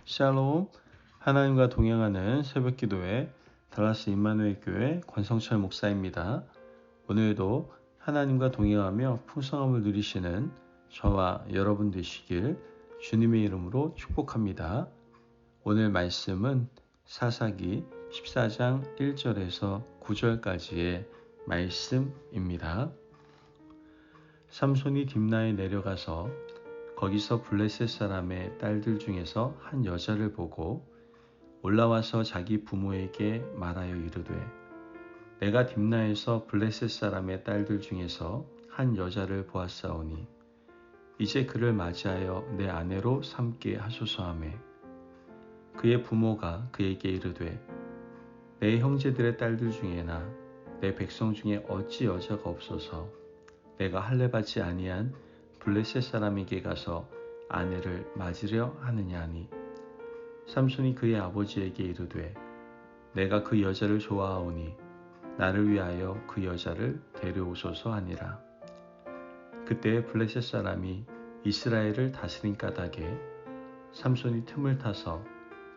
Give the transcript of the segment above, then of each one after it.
샬롬, 하나님과 동행하는 새벽기도회 달라스 임마누엘 교회 권성철 목사입니다. 오늘도 하나님과 동행하며 풍성함을 누리시는 저와 여러분 되시길 주님의 이름으로 축복합니다. 오늘 말씀은 사사기 14장 1절에서 9절까지의 말씀입니다. 삼손이 딥나에 내려가서 거기서 블레셋 사람의 딸들 중에서 한 여자를 보고 올라와서 자기 부모에게 말하여 이르되 내가 딥나에서 블레셋 사람의 딸들 중에서 한 여자를 보았사오니 이제 그를 맞이하여 내 아내로 삼게 하소서 하매 그의 부모가 그에게 이르되 내 형제들의 딸들 중에나 내 백성 중에 어찌 여자가 없어서 내가 할례받지 아니한 블레셋 사람에게 가서 아내를 맞으려 하느냐 하니 삼손이 그의 아버지에게 이르되 내가 그 여자를 좋아하오니 나를 위하여 그 여자를 데려오소서 하니라. 그때 블레셋 사람이 이스라엘을 다스린 까닭에 삼손이 틈을 타서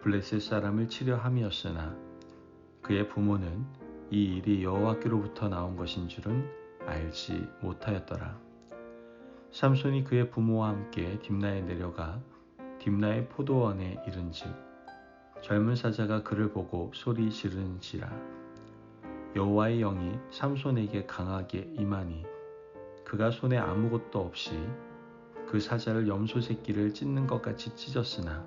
블레셋 사람을 치려 함이었으나 그의 부모는 이 일이 여호와께로부터 나온 것인 줄은 알지 못하였더라. 삼손이 그의 부모와 함께 딥나에 내려가 딥나의 포도원에 이른즉 젊은 사자가 그를 보고 소리 지르는지라. 여호와의 영이 삼손에게 강하게 임하니 그가 손에 아무것도 없이 그 사자를 염소 새끼를 찢는 것 같이 찢었으나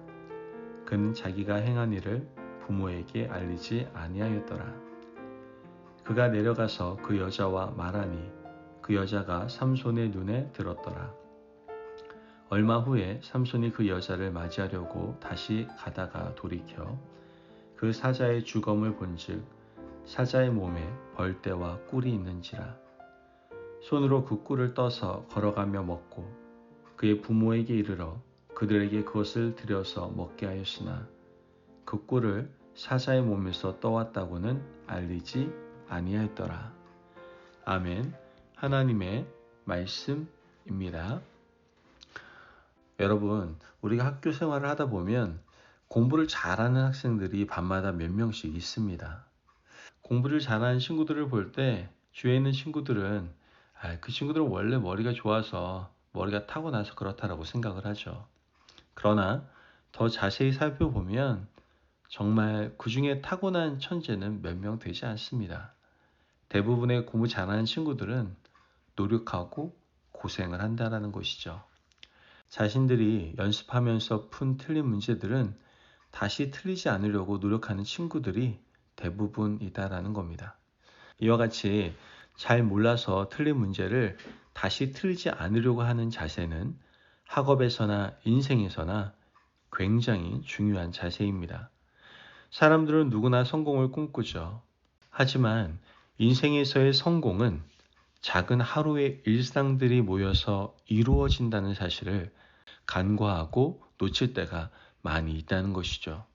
그는 자기가 행한 일을 부모에게 알리지 아니하였더라. 그가 내려가서 그 여자와 말하니 그 여자가 삼손의 눈에 들었더라. 얼마 후에 삼손이 그 여자를 맞이하려고 다시 가다가 돌이켜 그 사자의 주검을 본즉 사자의 몸에 벌떼와 꿀이 있는지라. 손으로 그 꿀을 떠서 걸어가며 먹고 그의 부모에게 이르러 그들에게 그것을 들여서 먹게 하였으나 그 꿀을 사자의 몸에서 떠왔다고는 알리지 아니하였더라. 아멘. 하나님의 말씀입니다. 여러분, 우리가 학교 생활을 하다 보면 공부를 잘하는 학생들이 밤마다 몇 명씩 있습니다. 공부를 잘하는 친구들을 볼 때 주위에 있는 친구들은 그 친구들은 원래 머리가 좋아서 머리가 타고나서 그렇다라고 생각을 하죠. 그러나 더 자세히 살펴보면 정말 그 중에 타고난 천재는 몇 명 되지 않습니다. 대부분의 공부 잘하는 친구들은 노력하고 고생을 한다는 것이죠. 자신들이 연습하면서 푼 틀린 문제들은 다시 틀리지 않으려고 노력하는 친구들이 대부분이다라는 겁니다. 이와 같이 잘 몰라서 틀린 문제를 다시 틀리지 않으려고 하는 자세는 학업에서나 인생에서나 굉장히 중요한 자세입니다. 사람들은 누구나 성공을 꿈꾸죠. 하지만 인생에서의 성공은 작은 하루의 일상들이 모여서 이루어진다는 사실을 간과하고 놓칠 때가 많이 있다는 것이죠.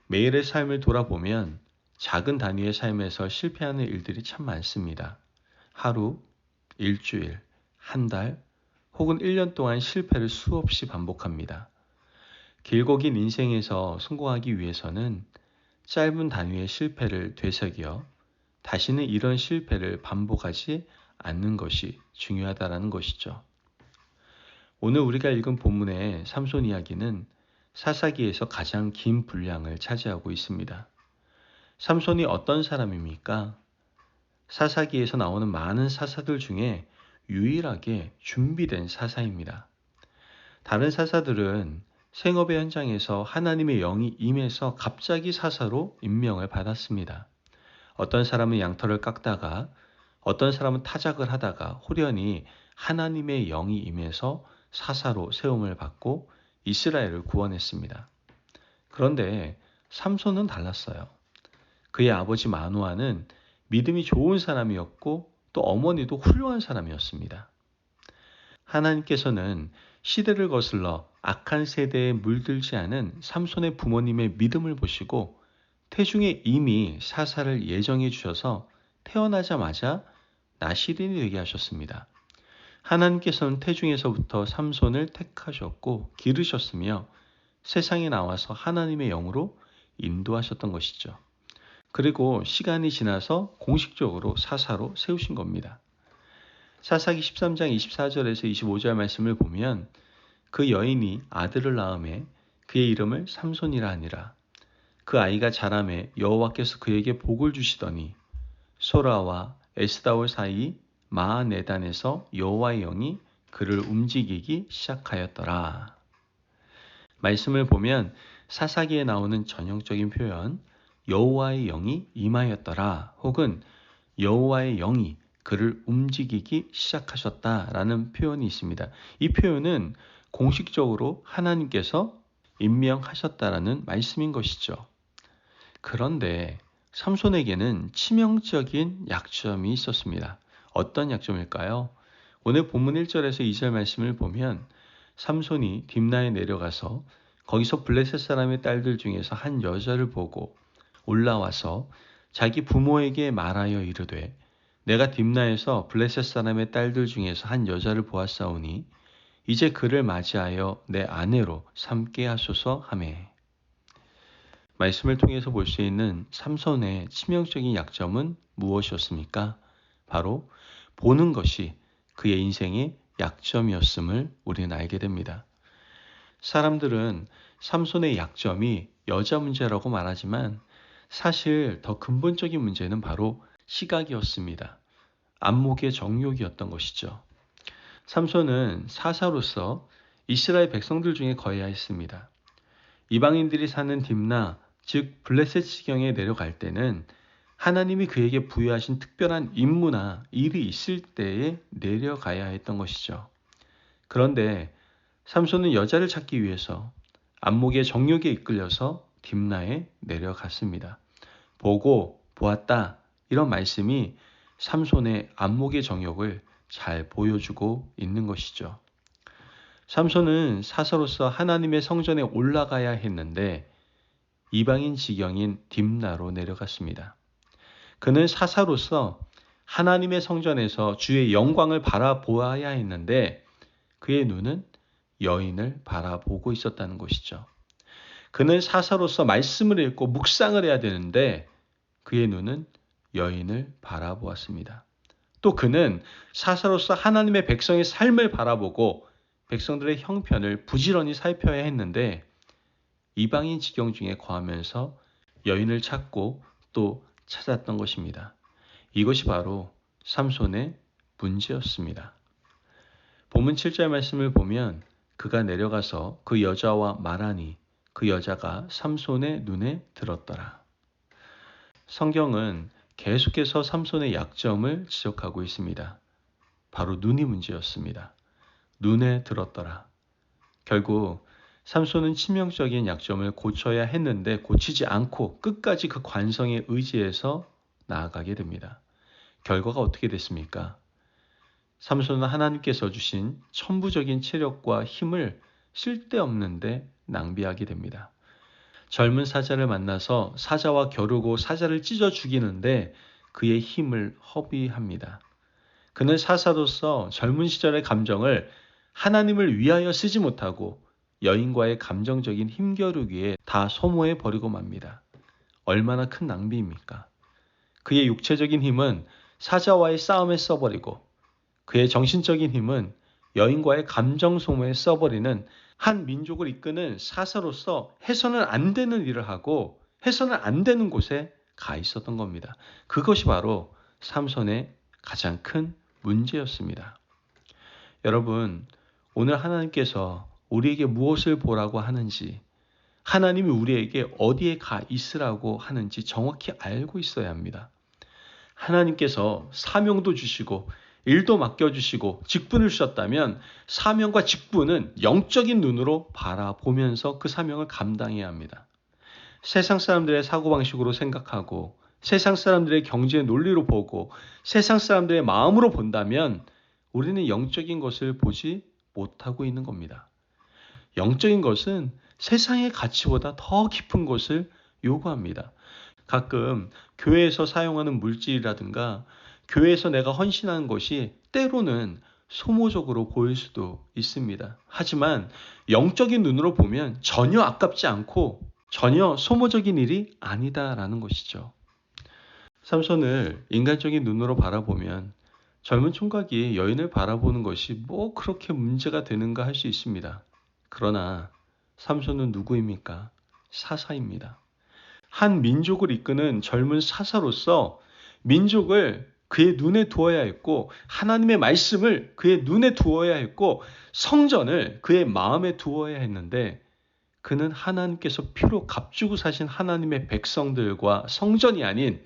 매일의 삶을 돌아보면 작은 단위의 삶에서 실패하는 일들이 참 많습니다. 하루, 일주일, 한 달, 혹은 1년 동안 실패를 수없이 반복합니다. 길고 긴 인생에서 성공하기 위해서는 짧은 단위의 실패를 되새겨 다시는 이런 실패를 반복하지 않는 것이 중요하다는 것이죠. 오늘 우리가 읽은 본문의 삼손 이야기는 사사기에서 가장 긴 분량을 차지하고 있습니다. 삼손이 어떤 사람입니까? 사사기에서 나오는 많은 사사들 중에 유일하게 준비된 사사입니다. 다른 사사들은 생업의 현장에서 하나님의 영이 임해서 갑자기 사사로 임명을 받았습니다. 어떤 사람은 양털을 깎다가 어떤 사람은 타작을 하다가 호련히 하나님의 영이 임해서 사사로 세움을 받고 이스라엘을 구원했습니다. 그런데 삼손은 달랐어요. 그의 아버지 마노아는 믿음이 좋은 사람이었고 또 어머니도 훌륭한 사람이었습니다. 하나님께서는 시대를 거슬러 악한 세대에 물들지 않은 삼손의 부모님의 믿음을 보시고 태중에 이미 사사를 예정해 주셔서 태어나자마자 나실인이 되게 하셨습니다. 하나님께서는 태중에서부터 삼손을 택하셨고 기르셨으며 세상에 나와서 하나님의 영으로 인도하셨던 것이죠. 그리고 시간이 지나서 공식적으로 사사로 세우신 겁니다. 사사기 13장 24절에서 25절 말씀을 보면 그 여인이 아들을 낳음에 그의 이름을 삼손이라 하니라. 그 아이가 자라매 여호와께서 그에게 복을 주시더니 소라와 에스다올 사이 마하네단에서 여호와의 영이 그를 움직이기 시작하였더라. 말씀을 보면 사사기에 나오는 전형적인 표현 여호와의 영이 임하였더라 혹은 여호와의 영이 그를 움직이기 시작하셨다라는 표현이 있습니다. 이 표현은 공식적으로 하나님께서 임명하셨다라는 말씀인 것이죠. 그런데 삼손에게는 치명적인 약점이 있었습니다. 어떤 약점일까요? 오늘 본문 1절에서 2절 말씀을 보면 삼손이 딥나에 내려가서 거기서 블레셋 사람의 딸들 중에서 한 여자를 보고 올라와서 자기 부모에게 말하여 이르되 내가 딥나에서 블레셋 사람의 딸들 중에서 한 여자를 보았사오니 이제 그를 맞이하여 내 아내로 삼게 하소서 하매. 말씀을 통해서 볼 수 있는 삼손의 치명적인 약점은 무엇이었습니까? 바로 보는 것이 그의 인생의 약점이었음을 우리는 알게 됩니다. 사람들은 삼손의 약점이 여자 문제라고 말하지만 사실 더 근본적인 문제는 바로 시각이었습니다. 안목의 정욕이었던 것이죠. 삼손은 사사로서 이스라엘 백성들 중에 거해야 했습니다. 이방인들이 사는 딥나, 즉 블레셋 지경에 내려갈 때는 하나님이 그에게 부여하신 특별한 임무나 일이 있을 때에 내려가야 했던 것이죠. 그런데 삼손은 여자를 찾기 위해서 안목의 정욕에 이끌려서 딥나에 내려갔습니다. 보고 보았다 이런 말씀이 삼손의 안목의 정욕을 잘 보여주고 있는 것이죠. 삼손은 사사로서 하나님의 성전에 올라가야 했는데 이방인 지경인 딥나로 내려갔습니다. 그는 사사로서 하나님의 성전에서 주의 영광을 바라보아야 했는데 그의 눈은 여인을 바라보고 있었다는 것이죠. 그는 사사로서 말씀을 읽고 묵상을 해야 되는데 그의 눈은 여인을 바라보았습니다. 또 그는 사사로서 하나님의 백성의 삶을 바라보고 백성들의 형편을 부지런히 살펴야 했는데 이방인 지경 중에 거하면서 여인을 찾고 또 찾았던 것입니다. 이것이 바로 삼손의 문제였습니다. 본문 7절 말씀을 보면 그가 내려가서 그 여자와 말하니 그 여자가 삼손의 눈에 들었더라. 성경은 계속해서 삼손의 약점을 지적하고 있습니다. 바로 눈이 문제였습니다. 눈에 들었더라. 결국 삼손은 치명적인 약점을 고쳐야 했는데 고치지 않고 끝까지 그 관성에 의지해서 나아가게 됩니다. 결과가 어떻게 됐습니까? 삼손은 하나님께서 주신 천부적인 체력과 힘을 쓸데없는데 낭비하게 됩니다. 젊은 사자를 만나서 사자와 겨루고 사자를 찢어 죽이는데 그의 힘을 허비합니다. 그는 사사로서 젊은 시절의 감정을 하나님을 위하여 쓰지 못하고 여인과의 감정적인 힘겨루기에 다 소모해 버리고 맙니다. 얼마나 큰 낭비입니까? 그의 육체적인 힘은 사자와의 싸움에 써버리고 그의 정신적인 힘은 여인과의 감정 소모에 써버리는 한 민족을 이끄는 사사로서 해서는 안 되는 일을 하고 해서는 안 되는 곳에 가 있었던 겁니다. 그것이 바로 삼손의 가장 큰 문제였습니다. 여러분, 오늘 하나님께서 우리에게 무엇을 보라고 하는지, 하나님이 우리에게 어디에 가 있으라고 하는지 정확히 알고 있어야 합니다. 하나님께서 사명도 주시고 일도 맡겨주시고 직분을 주셨다면 사명과 직분은 영적인 눈으로 바라보면서 그 사명을 감당해야 합니다. 세상 사람들의 사고방식으로 생각하고 세상 사람들의 경제 논리로 보고 세상 사람들의 마음으로 본다면 우리는 영적인 것을 보지 못하고 있는 겁니다. 영적인 것은 세상의 가치보다 더 깊은 것을 요구합니다. 가끔 교회에서 사용하는 물질이라든가 교회에서 내가 헌신하는 것이 때로는 소모적으로 보일 수도 있습니다. 하지만 영적인 눈으로 보면 전혀 아깝지 않고 전혀 소모적인 일이 아니다라는 것이죠. 삼손을 인간적인 눈으로 바라보면 젊은 총각이 여인을 바라보는 것이 뭐 그렇게 문제가 되는가 할 수 있습니다. 그러나 삼손은 누구입니까? 사사입니다. 한 민족을 이끄는 젊은 사사로서 민족을 그의 눈에 두어야 했고 하나님의 말씀을 그의 눈에 두어야 했고 성전을 그의 마음에 두어야 했는데 그는 하나님께서 피로 값주고 사신 하나님의 백성들과 성전이 아닌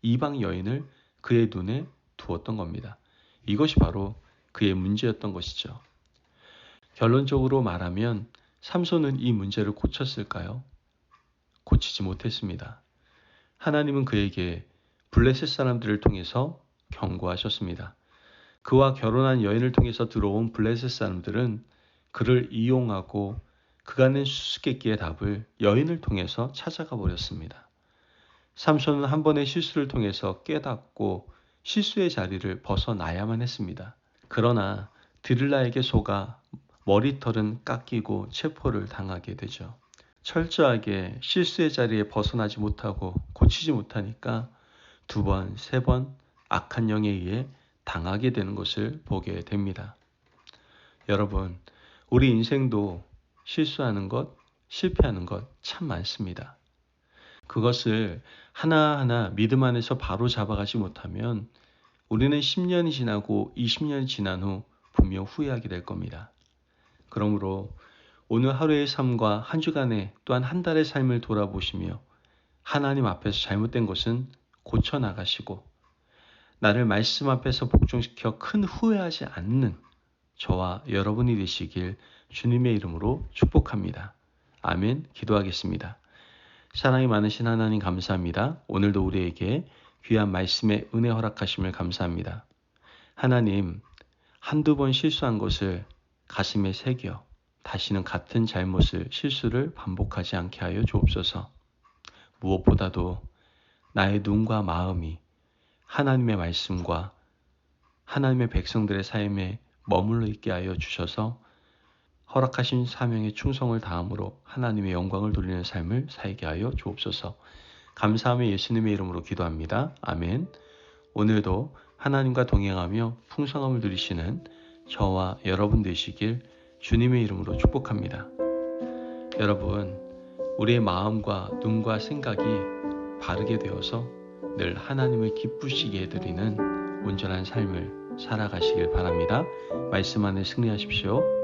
이방 여인을 그의 눈에 두었던 겁니다. 이것이 바로 그의 문제였던 것이죠. 결론적으로 말하면 삼손은 이 문제를 고쳤을까요? 고치지 못했습니다. 하나님은 그에게 블레셋 사람들을 통해서 경고하셨습니다. 그와 결혼한 여인을 통해서 들어온 블레셋 사람들은 그를 이용하고 그가 낸 수수께끼의 답을 여인을 통해서 찾아가 버렸습니다. 삼손은 한 번의 실수를 통해서 깨닫고 실수의 자리를 벗어나야만 했습니다. 그러나 드릴라에게 속아 머리털은 깎이고 체포를 당하게 되죠. 철저하게 실수의 자리에 벗어나지 못하고 고치지 못하니까 2번, 3번 악한 영에 의해 당하게 되는 것을 보게 됩니다. 여러분, 우리 인생도 실수하는 것, 실패하는 것 참 많습니다. 그것을 하나하나 믿음 안에서 바로 잡아가지 못하면 우리는 10년이 지나고 20년이 지난 후 분명 후회하게 될 겁니다. 그러므로 오늘 하루의 삶과 한 주간의 또한 한 달의 삶을 돌아보시며 하나님 앞에서 잘못된 것은 고쳐나가시고 나를 말씀 앞에서 복종시켜 큰 후회하지 않는 저와 여러분이 되시길 주님의 이름으로 축복합니다. 아멘. 기도하겠습니다. 사랑이 많으신 하나님 감사합니다. 오늘도 우리에게 귀한 말씀의 은혜 허락하심을 감사합니다. 하나님, 한두 번 실수한 것을 가슴에 새겨 다시는 같은 잘못을 실수를 반복하지 않게 하여 주옵소서. 무엇보다도 나의 눈과 마음이 하나님의 말씀과 하나님의 백성들의 삶에 머물러 있게 하여 주셔서 허락하신 사명의 충성을 다함으로 하나님의 영광을 돌리는 삶을 살게 하여 주옵소서. 감사하며 예수님의 이름으로 기도합니다. 아멘. 오늘도 하나님과 동행하며 풍성함을 누리시는 저와 여러분 되시길 주님의 이름으로 축복합니다. 여러분, 우리의 마음과 눈과 생각이 바르게 되어서 늘 하나님을 기쁘시게 해드리는 온전한 삶을 살아가시길 바랍니다. 말씀 안에 승리하십시오.